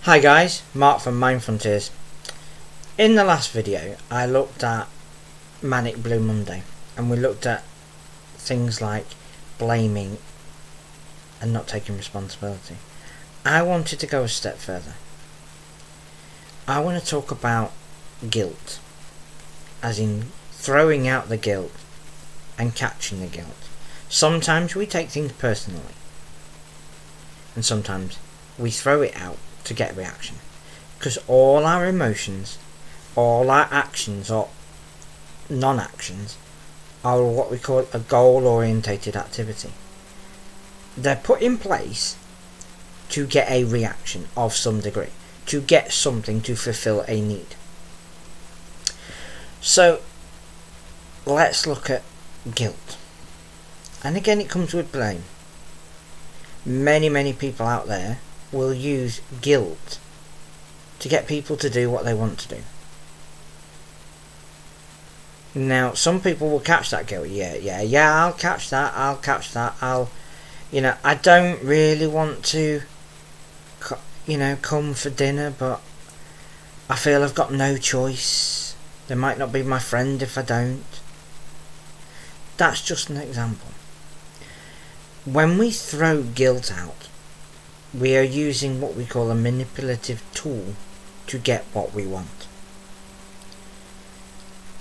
Hi guys, Mark from Mind Frontiers. In the last video I looked at Manic Blue Monday and we looked at things like blaming and not taking responsibility. I wanted to go a step further. I want to talk about guilt, as in throwing out the guilt and catching the guilt. Sometimes we take things personally and sometimes we throw it out to get a reaction, because all our emotions, all our actions or non-actions are what we call a goal-orientated activity. They're put in place to get a reaction of some degree, to get something to fulfill a need. So let's look at guilt, and again it comes with blame. Many people out there will use guilt to get people to do what they want to do. Now, some people will catch that guilt. Yeah, I'll catch that. I don't really want to, come for dinner, but I feel I've got no choice. They might not be my friend if I don't. That's just an example. When we throw guilt out, we are using what we call a manipulative tool to get what we want.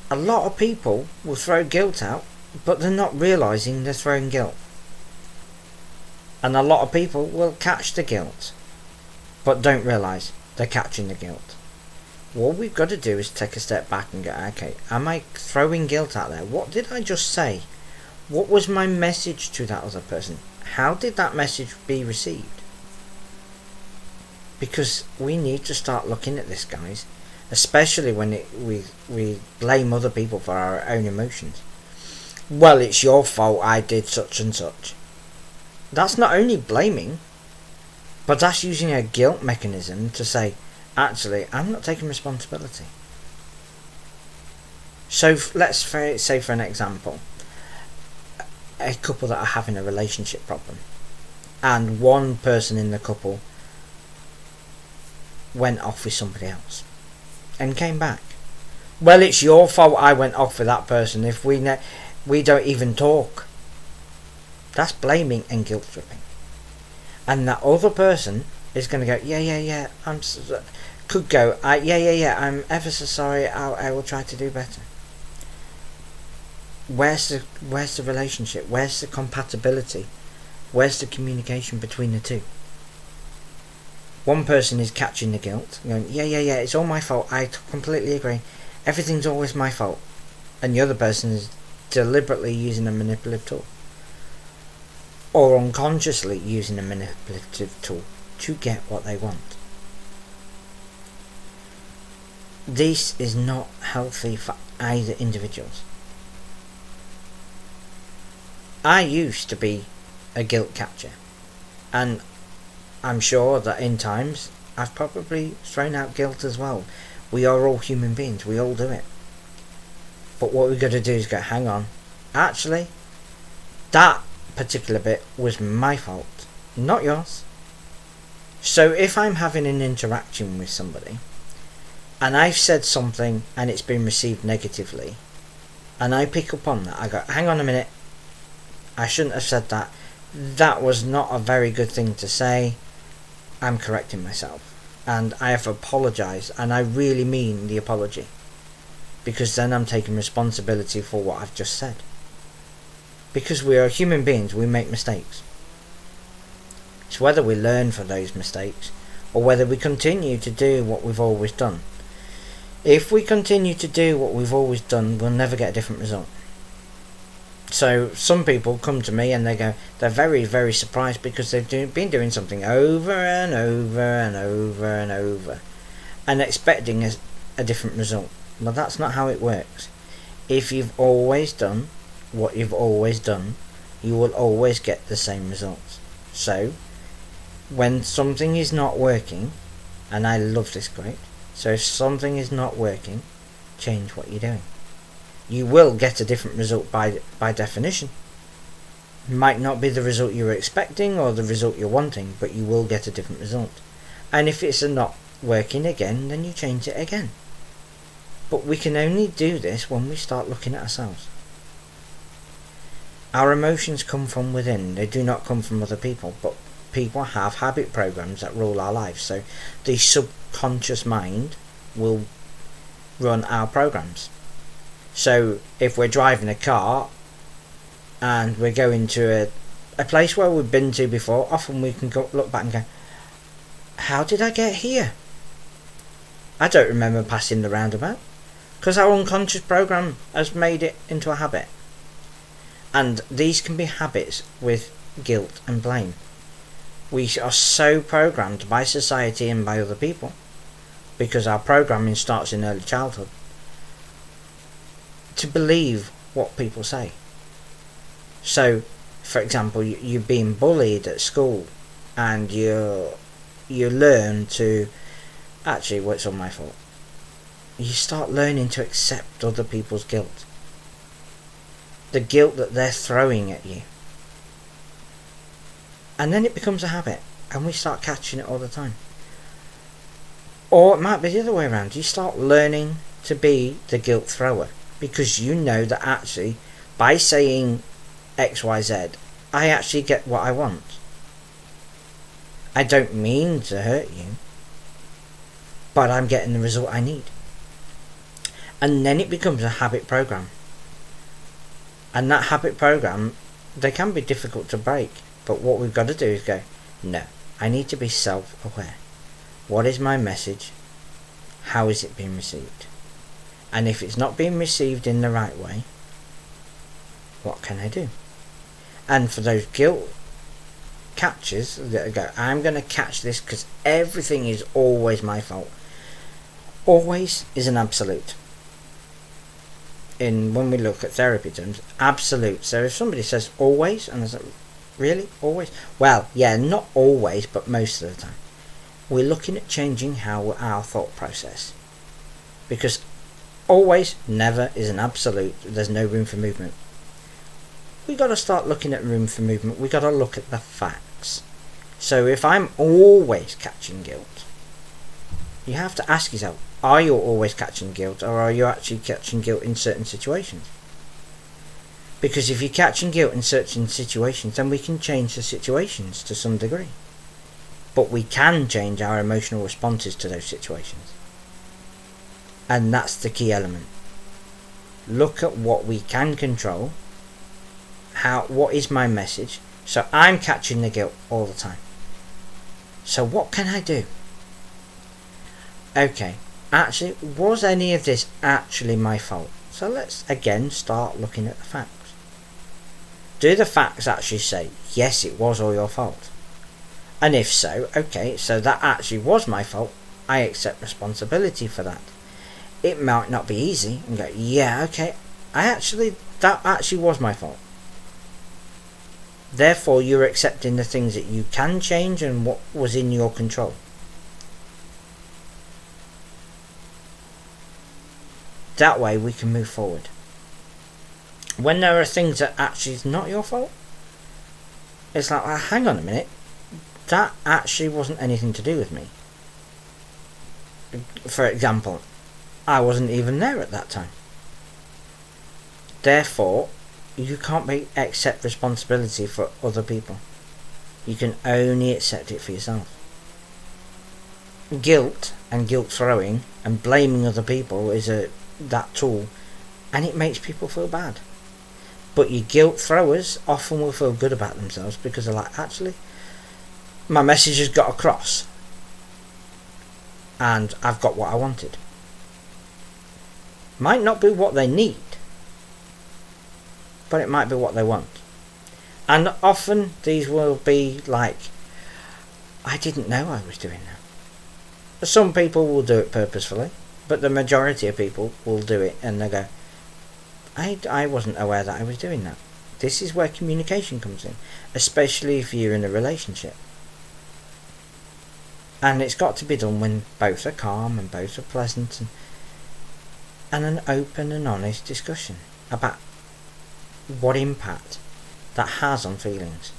A lot of people will throw guilt out, but they're not realising they're throwing guilt. And a lot of people will catch the guilt, but don't realise they're catching the guilt. What we've got to do is take a step back and go, okay, am I throwing guilt out there? What did I just say? What was my message to that other person? How did that message be received? Because we need to start looking at this, guys, especially when we blame other people for our own emotions. Well, it's your fault I did such and such. That's not only blaming, but that's using a guilt mechanism to say, actually, I'm not taking responsibility. So let's say, for an example, a couple that are having a relationship problem, and one person in the couple went off with somebody else and came back. Well, it's your fault I went off with that person if we don't even talk. That's blaming and guilt tripping. And that other person is going to go, yeah, I'm ever so sorry, I will try to do better. Where's the relationship? Where's the compatibility? Where's the communication between the two? One person is catching the guilt, going, yeah, it's all my fault, I completely agree, everything's always my fault. And the other person is deliberately using a manipulative tool, or unconsciously using a manipulative tool to get what they want. This is not healthy for either individuals. I used to be a guilt catcher, and I'm sure that in times I've probably thrown out guilt as well. We are all human beings, we all do it. But what we've got to do is go, hang on, actually, that particular bit was my fault, not yours. So if I'm having an interaction with somebody, and I've said something and it's been received negatively, and I pick up on that, I go, hang on a minute, I shouldn't have said that. That was not a very good thing to say. I'm correcting myself, and I have apologised, and I really mean the apology, because then I'm taking responsibility for what I've just said. Because we are human beings, we make mistakes. It's whether we learn from those mistakes or whether we continue to do what we've always done. If we continue to do what we've always done, we'll never get a different result. So some people come to me and they're very, very surprised because they've been doing something over and over and expecting a different result. Well, that's not how it works. If you've always done what you've always done, you will always get the same results. So when something is not working, and I love this quote, so if something is not working, change what you're doing. You will get a different result by definition. Might not be the result you were expecting or the result you're wanting, but you will get a different result. And if it's not working again, then you change it again. But we can only do this when we start looking at ourselves. Our emotions come from within. They do not come from other people. But people have habit programs that rule our lives. So the subconscious mind will run our programs. So if we're driving a car and we're going to a place where we've been to before, often we can look back and go, how did I get here? I don't remember passing the roundabout, because our unconscious program has made it into a habit. And these can be habits with guilt and blame. We are so programmed by society and by other people, because our programming starts in early childhood, to believe what people say. So, for example, you're being bullied at school, and you learn to, actually, well, it's all my fault. You start learning to accept other people's guilt. The guilt that they're throwing at you. And then it becomes a habit, and we start catching it all the time. Or it might be the other way around. You start learning to be the guilt thrower, because you know that actually, by saying XYZ, I actually get what I want. I don't mean to hurt you, but I'm getting the result I need. And then it becomes a habit program. And that habit program, they can be difficult to break. But what we've got to do is go, no, I need to be self-aware. What is my message? How is it being received? And if it's not being received in the right way, what can I do? And for those guilt catches that go, I'm going to catch this because everything is always my fault. Always is an absolute. When we look at therapy terms, absolute. So if somebody says always, and I say, really? Always? Well, yeah, not always, but most of the time. We're looking at changing our thought process. Because always, never is an absolute. There's no room for movement. We got to start looking at room for movement. We got to look at the facts. So if I'm always catching guilt, you have to ask yourself, are you always catching guilt, or are you actually catching guilt in certain situations? Because if you're catching guilt in certain situations, then we can change the situations to some degree. But we can change our emotional responses to those situations. And that's the key element. Look at what we can control. What is my message? So I'm catching the guilt all the time. So what can I do? Okay, actually, was any of this actually my fault? So let's again start looking at the facts. Do the facts actually say, yes, it was all your fault? And if so, okay, so that actually was my fault. I accept responsibility for that. It might not be easy and go, yeah, okay, that actually was my fault. Therefore, you're accepting the things that you can change and what was in your control. That way we can move forward. When there are things that actually is not your fault, it's like, well, hang on a minute, that actually wasn't anything to do with me. For example, I wasn't even there at that time. Therefore, you can't accept responsibility for other people. You can only accept it for yourself. Guilt and guilt throwing and blaming other people is that tool, and it makes people feel bad. But your guilt throwers often will feel good about themselves because they're like, actually, my message has got across and I've got what I wanted. Might not be what they need, but it might be what they want. And often these will be like, I didn't know I was doing that. Some people will do it purposefully, but the majority of people will do it and they go, I wasn't aware that I was doing that. This is where communication comes in, especially if you're in a relationship. And it's got to be done when both are calm and both are pleasant, and an open and honest discussion about what impact that has on feelings.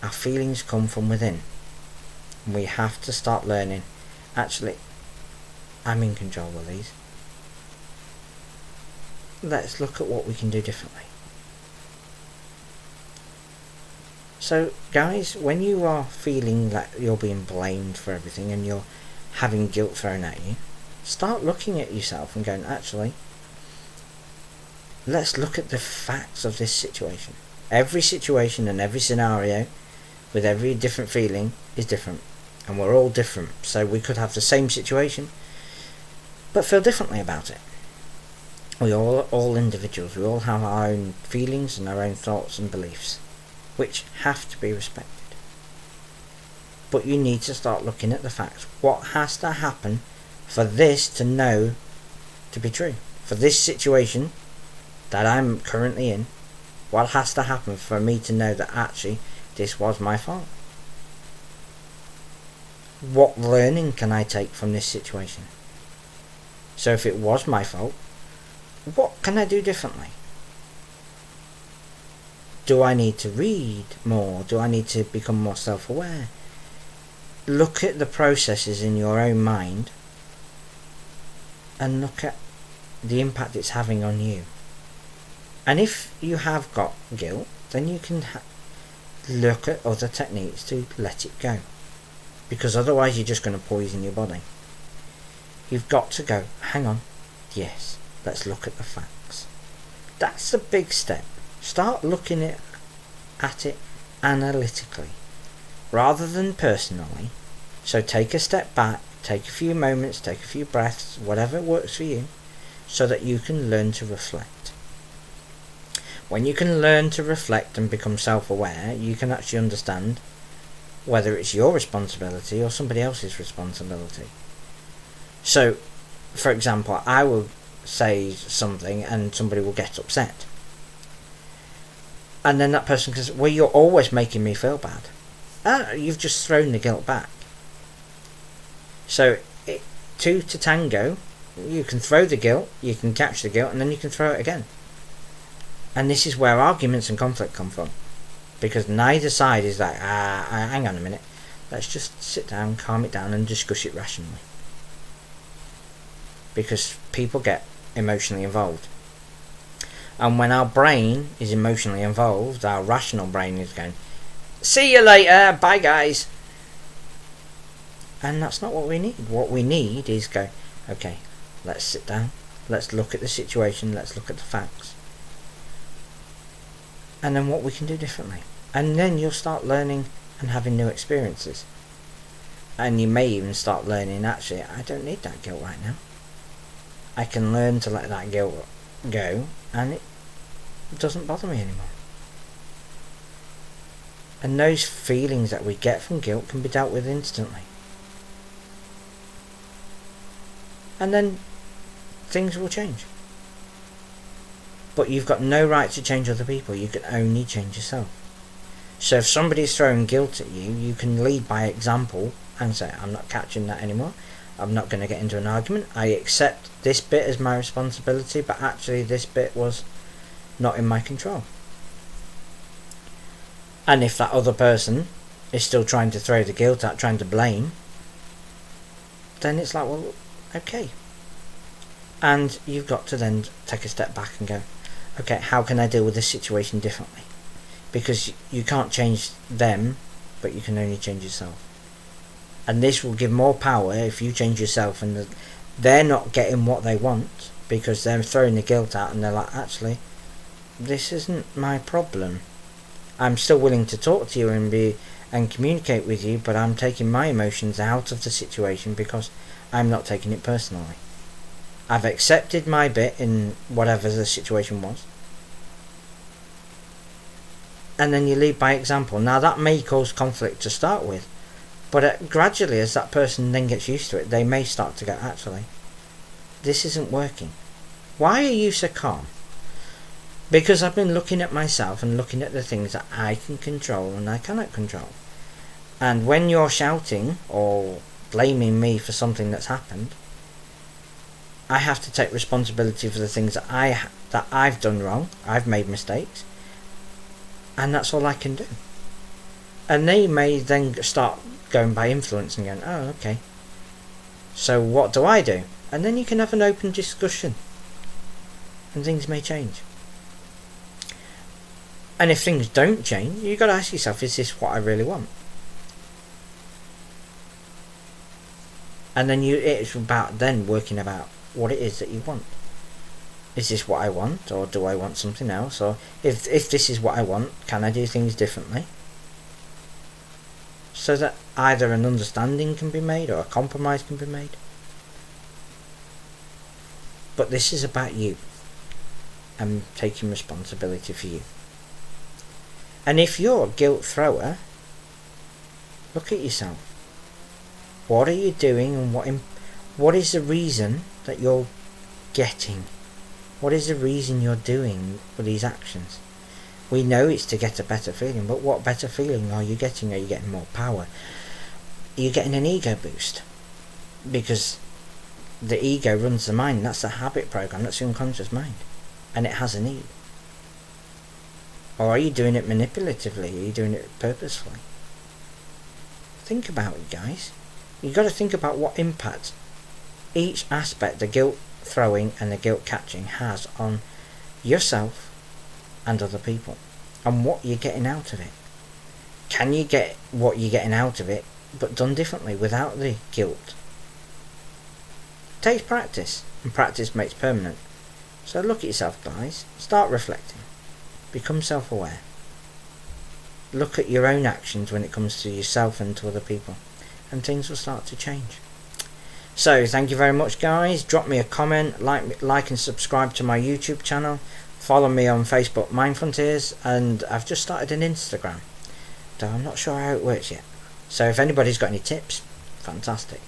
Our feelings come from within. We have to start learning, actually, I'm in control of these. Let's look at what we can do differently. So guys, when you are feeling like you're being blamed for everything and you're having guilt thrown at you, start looking at yourself and going, actually, let's look at the facts of this situation. Every situation and every scenario with every different feeling is different, and we're all different. So we could have the same situation but feel differently about it. We all individuals. We all have our own feelings and our own thoughts and beliefs, which have to be respected. But you need to start looking at the facts. What has to happen for this to know to be true? For this situation that I'm currently in, what has to happen for me to know that actually this was my fault? What learning can I take from this situation? So if it was my fault, what can I do differently? Do I need to read more? Do I need to become more self-aware? Look at the processes in your own mind and look at the impact it's having on you. And if you have got guilt, then you can look at other techniques to let it go, because otherwise you're just going to poison your body. You've got to go, hang on, yes, let's look at the facts. That's a big step. Start looking at it analytically rather than personally. So take a step back, take a few moments, take a few breaths, whatever works for you, so that you can learn to reflect. When you can learn to reflect and become self-aware, you can actually understand whether it's your responsibility or somebody else's responsibility. So, for example, I will say something and somebody will get upset. And then that person says, well, you're always making me feel bad. You've just thrown the guilt back. So, two to tango, you can throw the guilt, you can catch the guilt, and then you can throw it again. And this is where arguments and conflict come from. Because neither side is like, hang on a minute, let's just sit down, calm it down, and discuss it rationally. Because people get emotionally involved. And when our brain is emotionally involved, our rational brain is going, see you later, bye guys. And that's not what we need. What we need is go, okay, let's sit down, let's look at the situation, let's look at the facts. And then what we can do differently. And then you'll start learning and having new experiences. And you may even start learning, actually, I don't need that guilt right now. I can learn to let that guilt go, and it doesn't bother me anymore. And those feelings that we get from guilt can be dealt with instantly. And then things will change. But you've got no right to change other people. You can only change yourself. So if somebody's throwing guilt at you, you can lead by example and say, I'm not catching that anymore. I'm not going to get into an argument. I accept this bit as my responsibility, but actually this bit was not in my control. And if that other person is still trying to throw the guilt out, trying to blame, then it's like, well, okay. And you've got to then take a step back and go, okay, how can I deal with this situation differently? Because you can't change them, but you can only change yourself. And this will give more power if you change yourself and they're not getting what they want because they're throwing the guilt out and they're like, actually, this isn't my problem. I'm still willing to talk to you and communicate with you, but I'm taking my emotions out of the situation because I'm not taking it personally. I've accepted my bit in whatever the situation was. And then you lead by example. Now that may cause conflict to start with, but gradually as that person then gets used to it, they may start to go, actually, this isn't working. Why are you so calm? Because I've been looking at myself and looking at the things that I can control and I cannot control. And when you're shouting or blaming me for something that's happened, I have to take responsibility for the things that I've done wrong. I've made mistakes. And that's all I can do. And they may then start going by influence and going, oh, okay, so what do I do? And then you can have an open discussion, and things may change. And if things don't change, you've got to ask yourself, is this what I really want? And then it's about then working about what it is that you want. Is this what I want, or do I want something else? Or if this is what I want, can I do things differently? So that either an understanding can be made or a compromise can be made. But this is about you and taking responsibility for you. And if you're a guilt thrower, look at yourself. What are you doing, and what is the reason that you're getting? What is the reason you're doing for these actions? We know it's to get a better feeling, but what better feeling are you getting? Are you getting more power? Are you getting an ego boost? Because the ego runs the mind. That's the habit program. That's the unconscious mind. And it has a need. Or are you doing it manipulatively? Are you doing it purposefully? Think about it, guys. You've got to think about what impact each aspect, the guilt throwing and the guilt catching, has on yourself and other people, and what you're getting out of it. Can you get what you're getting out of it, but done differently, without the guilt? It takes practice, and practice makes permanent. So look at yourself, guys. Start reflecting. Become self-aware. Look at your own actions when it comes to yourself and to other people, and things will start to change. So thank you very much, guys. Drop me a comment, like and subscribe to my YouTube channel. Follow me on Facebook, Mind Frontiers, and I've just started an Instagram, though I'm not sure how it works yet. So if anybody's got any tips, fantastic.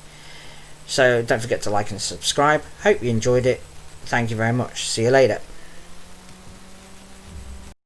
So don't forget to like and subscribe. Hope you enjoyed it. Thank you very much. See you later.